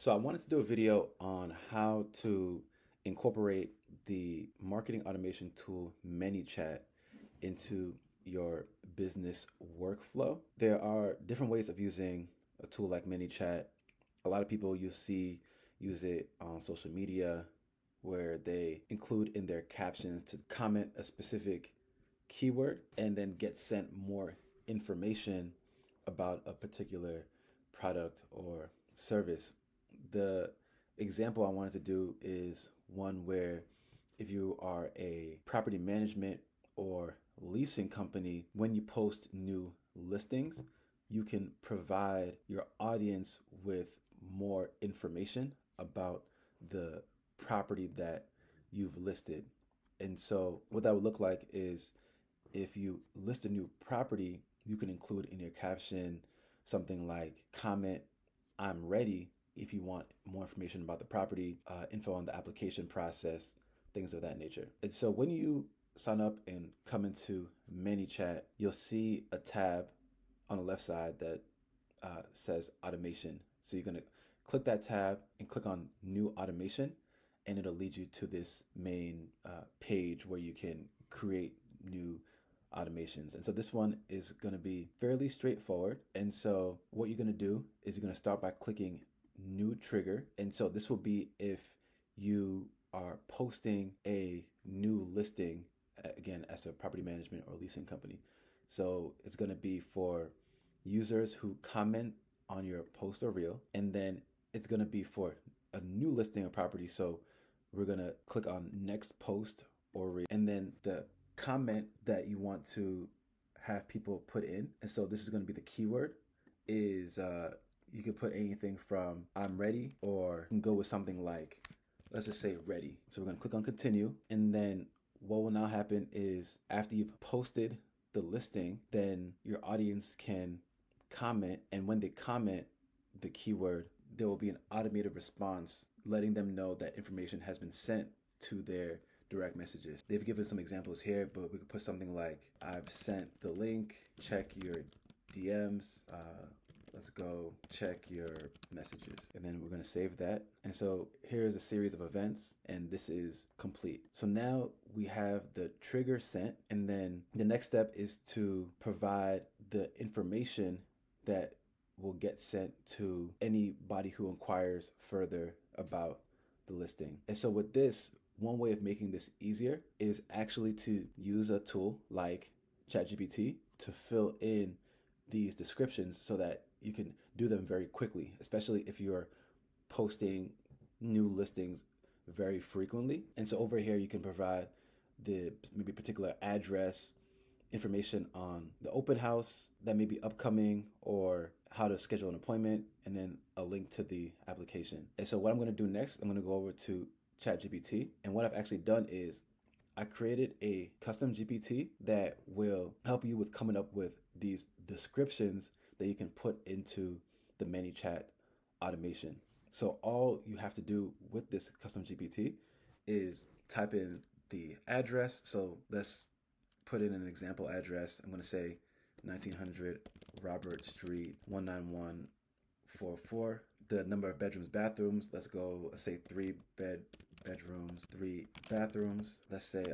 So I wanted to do a video on how to incorporate the marketing automation tool Manychat into your business workflow. There are different ways of using a tool like Manychat. A lot of people you see use it on social media where they include in their captions to comment a specific keyword and then get sent more information about a particular product or service. The example I wanted to do is one where if you are a property management or leasing company, when you post new listings, you can provide your audience with more information about the property that you've listed. And so what that would look like is if you list a new property, you can include in your caption something like comment, I'm ready, if you want more information about the property, info on the application process, things of that nature. And so when you sign up and come into Manychat, you'll see a tab on the left side that says automation. So you're going to click that tab and click on new automation, and it'll lead you to this main page where you can create new automations. And so this one is going to be fairly straightforward. And so what you're going to do is you're going to start by clicking new trigger. And so this will be if you are posting a new listing, again, as a property management or leasing company. So it's going to be for users who comment on your post or reel, and then it's going to be for a new listing of property. So we're going to click on next post or reel, and then the comment that you want to have people put in. And so this is going to be the keyword is you can put anything from I'm ready, or you can go with something like, let's just say ready. So we're going to click on continue. And then what will now happen is after you've posted the listing, then your audience can comment. And when they comment the keyword, there will be an automated response letting them know that information has been sent to their direct messages. They've given some examples here, but we could put something like, I've sent the link, check your DMs, let's go check your messages. And then we're going to save that. And so here's a series of events, and this is complete. So now we have the trigger sent, and then the next step is to provide the information that will get sent to anybody who inquires further about the listing. And so with this, one way of making this easier is actually to use a tool like ChatGPT to fill in these descriptions so that you can do them very quickly, especially if you're posting new listings very frequently. And so over here, you can provide the maybe particular address, information on the open house that may be upcoming, or how to schedule an appointment, and then a link to the application. And so what I'm going to do next, I'm going to go over to ChatGPT. And what I've actually done is I created a custom GPT that will help you with coming up with these descriptions that you can put into the Manychat automation. So all you have to do with this custom GPT is type in the address. So let's put in an example address. I'm going to say 1900 Robert Street, 19144. The number of bedrooms, bathrooms, let's go, let's say 3 bedrooms, 3 bathrooms. Let's say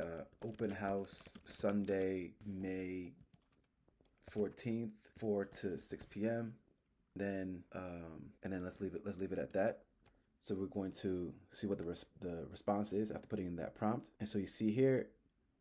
open house Sunday, May 14th, 4 to 6 p.m. Then and then let's leave it at that. So we're going to see what the response is after putting in that prompt. And so you see here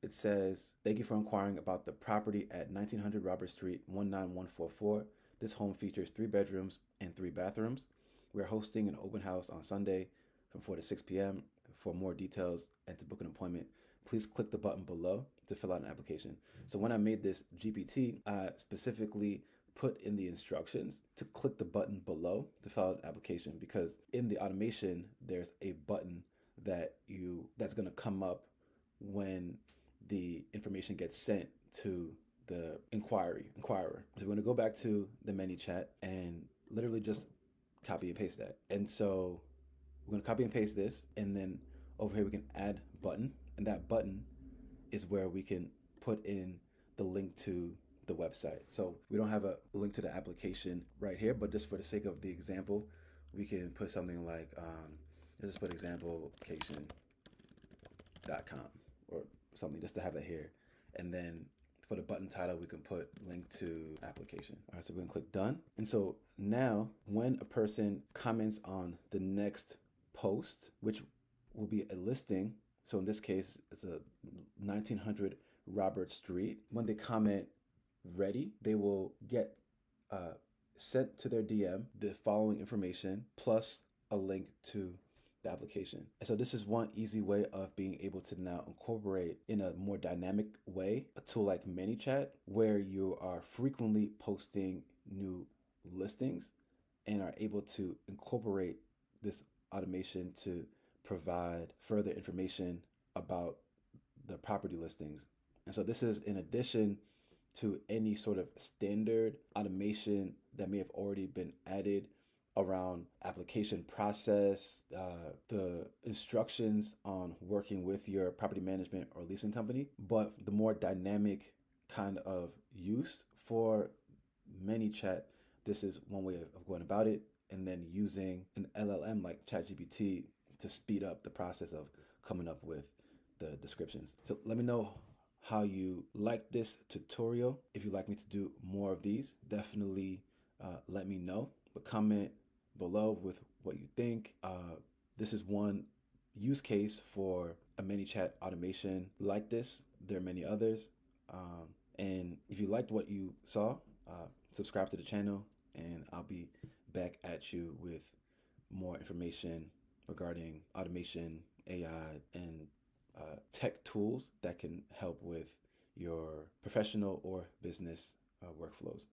it says, thank you for inquiring about the property at 1900 Robert Street, 19144. This home features 3 bedrooms and 3 bathrooms. We are hosting an open house on Sunday from 4 to 6 p.m. For more details and to book an appointment, please click the button below to fill out an application. So when I made this GPT, I specifically put in the instructions to click the button below to fill out an application, because in the automation, there's a button that's going to come up when the information gets sent to the inquirer. So we're going to go back to the Manychat and literally just copy and paste that. And so we're going to copy and paste this, and then over here we can add button, and that button is where we can put in the link to the website. So we don't have a link to the application right here, but just for the sake of the example, we can put something like, let's just put examplecation.com or something just to have that here. And then for the button title, we can put link to application. All right, so we're gonna click done. And so now when a person comments on the next post, which will be a listing, so in this case, it's a 1900 Robert Street. When they comment ready, they will get sent to their DM the following information plus a link to the application. And so this is one easy way of being able to now incorporate in a more dynamic way a tool like Manychat, where you are frequently posting new listings and are able to incorporate this automation to provide further information about the property listings. And so this is in addition to any sort of standard automation that may have already been added around application process, the instructions on working with your property management or leasing company, but the more dynamic kind of use for Manychat, this is one way of going about it, and then using an LLM like ChatGPT to speed up the process of coming up with the descriptions. So let me know how you like this tutorial. If you'd like me to do more of these, definitely let me know. But comment below with what you think. This is one use case for a Manychat automation like this. There are many others. And if you liked what you saw, subscribe to the channel, and I'll be back at you with more information regarding automation, AI, and tech tools that can help with your professional or business workflows.